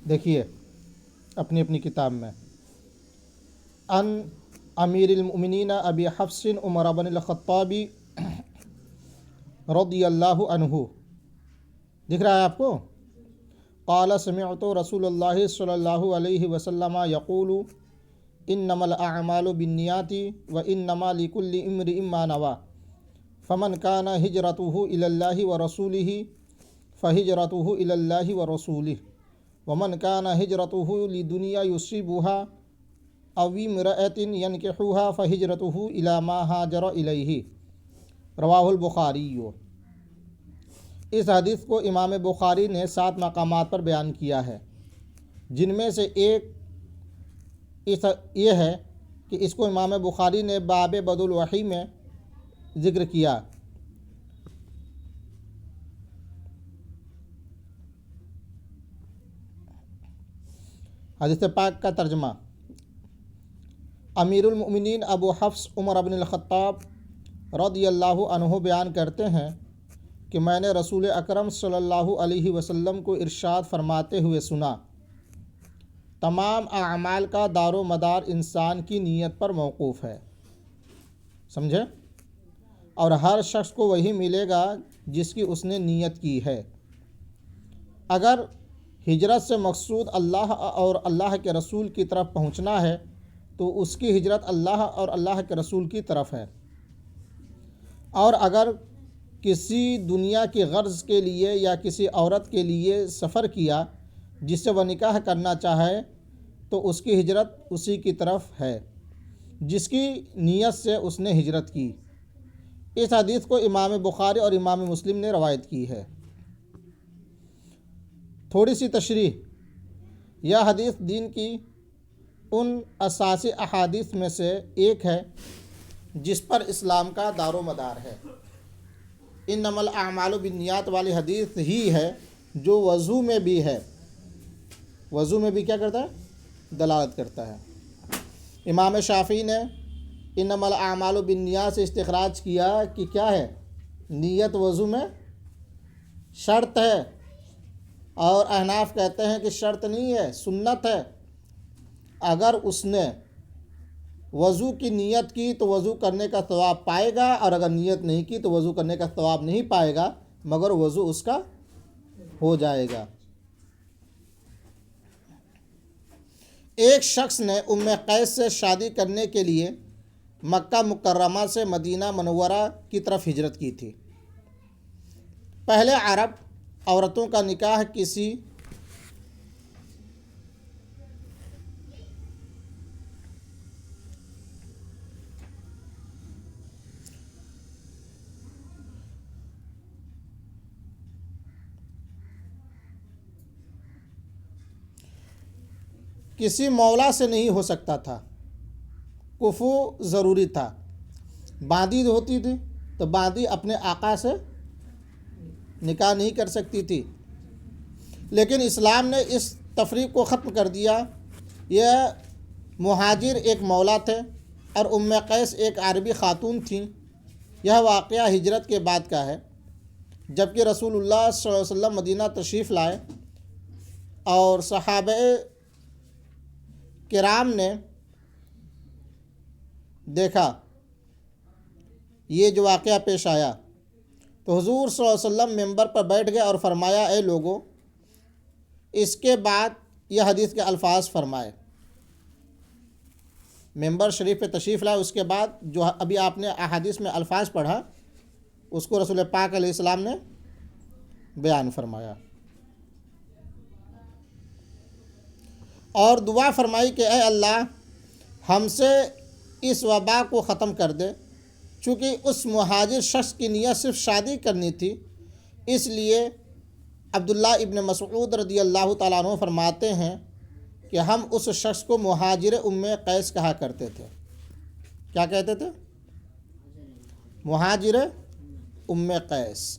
دیکھیے اپنی اپنی کتاب میں، ان امیر المؤمنین ابی حفص عمر بن الخطاب رضی اللہ عنہ، دکھ رہا ہے آپ کو؟ قال سمعت رسول اللہ صلی اللہ علیہ وسلم یقول انما الاعمال بالنیات وانما لکل امرئ ما نوى فمن كان ہجرته الى اللہ ورسولہ فہجرته الى اللہ ورسولہ ومن كان ہجرته لدنیا یصیبها او امرأة ينكحها فہجرته الى ما هاجر الیہ، رواہ البخاری۔ اس حدیث کو امام بخاری نے 7 مقامات پر بیان کیا ہے، جن میں سے ایک یہ ہے کہ اس کو امام بخاری نے باب بدء الوحی میں ذکر کیا۔ حدیث پاک کا ترجمہ، امیر المؤمنین ابو حفص عمر بن الخطاب رضی اللہ عنہ بیان کرتے ہیں کہ میں نے رسول اکرم صلی اللہ علیہ وسلم کو ارشاد فرماتے ہوئے سنا، تمام اعمال کا دار و مدار انسان کی نیت پر موقوف ہے، سمجھے؟ اور ہر شخص کو وہی ملے گا جس کی اس نے نیت کی ہے۔ اگر ہجرت سے مقصود اللہ اور اللہ کے رسول کی طرف پہنچنا ہے تو اس کی ہجرت اللہ اور اللہ کے رسول کی طرف ہے، اور اگر کسی دنیا کی غرض کے لیے یا کسی عورت کے لیے سفر کیا جس سے وہ نکاح کرنا چاہے تو اس کی ہجرت اسی کی طرف ہے جس کی نیت سے اس نے ہجرت کی۔ اس حدیث کو امام بخاری اور امام مسلم نے روایت کی ہے۔ تھوڑی سی تشریح، یہ حدیث دین کی ان اساسی احادیث میں سے ایک ہے جس پر اسلام کا دار و مدار ہے۔ انما الاعمال بالنیات والی حدیث ہی ہے جو وضو میں بھی ہے، وضو میں بھی کیا کرتا ہے؟ دلالت کرتا ہے۔ امام شافعی نے انما الاعمال بالنیات سے استخراج کیا کہ کیا ہے؟ نیت وضو میں شرط ہے، اور احناف کہتے ہیں کہ شرط نہیں ہے، سنت ہے۔ اگر اس نے وضو کی نیت کی تو وضو کرنے کا ثواب پائے گا، اور اگر نیت نہیں کی تو وضو کرنے کا ثواب نہیں پائے گا، مگر وضو اس کا ہو جائے گا۔ ایک شخص نے ام قیس سے شادی کرنے کے لیے مکہ مکرمہ سے مدینہ منورہ کی طرف ہجرت کی تھی۔ پہلے عرب عورتوں کا نکاح کسی مولا سے نہیں ہو سکتا تھا، کفو ضروری تھا۔ باندی ہوتی تھی تو باندی اپنے آقا سے نکاح نہیں کر سکتی تھی، لیکن اسلام نے اس تفریق کو ختم کر دیا۔ یہ مہاجر ایک مولا تھے اور ام قیس ایک عربی خاتون تھیں۔ یہ واقعہ ہجرت کے بعد کا ہے، جبکہ رسول اللہ صلی اللہ علیہ وسلم مدینہ تشریف لائے اور صحابہ کرام نے دیکھا یہ جو واقعہ پیش آیا تو حضور صلی اللہ علیہ وسلم ممبر پر بیٹھ گئے اور فرمایا، اے لوگوں، اس کے بعد یہ حدیث کے الفاظ فرمائے۔ ممبر شریف پہ تشریف لائے، اس کے بعد جو ابھی آپ نے احادیث میں الفاظ پڑھا اس کو رسول پاک علیہ السلام نے بیان فرمایا، اور دعا فرمائی کہ اے اللہ ہم سے اس وبا کو ختم کر دے۔ چونکہ اس مہاجر شخص کی نیت صرف شادی کرنی تھی، اس لیے عبداللہ ابن مسعود رضی اللہ تعالیٰ عنہ فرماتے ہیں کہ ہم اس شخص کو مہاجر ام قیس کہا کرتے تھے۔ کیا کہتے تھے؟ مہاجر ام قیس۔